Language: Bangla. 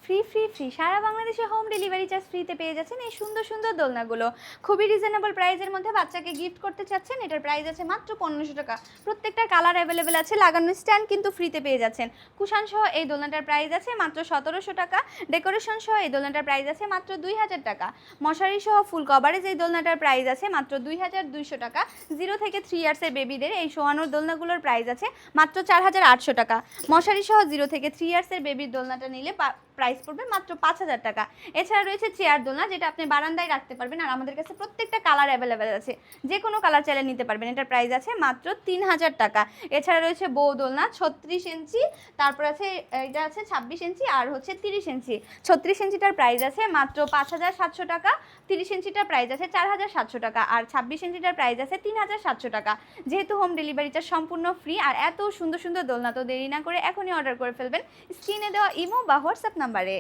ফ্রি ফ্রি ফ্রি সারা বাংলাদেশে হোম ডেলিভারি চার্জ ফ্রিতে পেয়ে যাচ্ছেন এই সুন্দর সুন্দর দোলনাগুলো। খুবই রিজনেবল প্রাইসের মধ্যে বাচ্চাকে গিফট করতে চাচ্ছেন, এটার প্রাইস আছে মাত্র 1500 টাকা। প্রত্যেকটা কালার অ্যাভেলেবেল আছে, লাগানো স্ট্যান্ড কিন্তু ফ্রিতে পেয়ে যাচ্ছেন। কুশান সহ এই দোলনাটার প্রাইস আছে মাত্র 1700 টাকা। ডেকোরেশন সহ এই দোলনাটার প্রাইস আছে মাত্র 2000 টাকা। মশারি সহ ফুল কভারেজ এই দোলনাটার প্রাইস আছে মাত্র 2200 টাকা। 0 থেকে 3 ইয়ার্সের বেবিদের এই শোয়ানোর দোলনাগুলোর প্রাইস আছে মাত্র 4800 টাকা। মশারি সহ 0 থেকে 3 ইয়ার্সের বেবির দোলনাটা নিলে প্রাইস পড়বে মাত্র 5000 টাকা। এছাড়া রয়েছে চেয়ার দোলনা, যেটা আপনি বারান্দায় রাখতে পারবেন, আর আমাদের কাছে প্রত্যেকটা কালার অ্যাভেলেবেল আছে, যে কোনো কালার চাইলে নিতে পারবেন। এটার প্রাইস আছে মাত্র 3000 টাকা। এছাড়া রয়েছে বউ দোলনা 36 ইঞ্চি, তারপর আছে এটা আছে 26 ইঞ্চি আর হচ্ছে 30 ইঞ্চি। 36 ইঞ্চিটার প্রাইস আছে মাত্র 5700 টাকা, 30 ইঞ্চিটার প্রাইস আছে 4700 টাকা, আর 26 ইঞ্চিটার প্রাইস আছে 3700 টাকা। যেহেতু হোম ডেলিভারিটা সম্পূর্ণ ফ্রি আর এত সুন্দর সুন্দর দোলনা, তো দেরি না করে এখনই অর্ডার করে ফেলবেন স্ক্রিনে দেওয়া ইমো বা হোয়াটসঅ্যাপ নাম্বারে।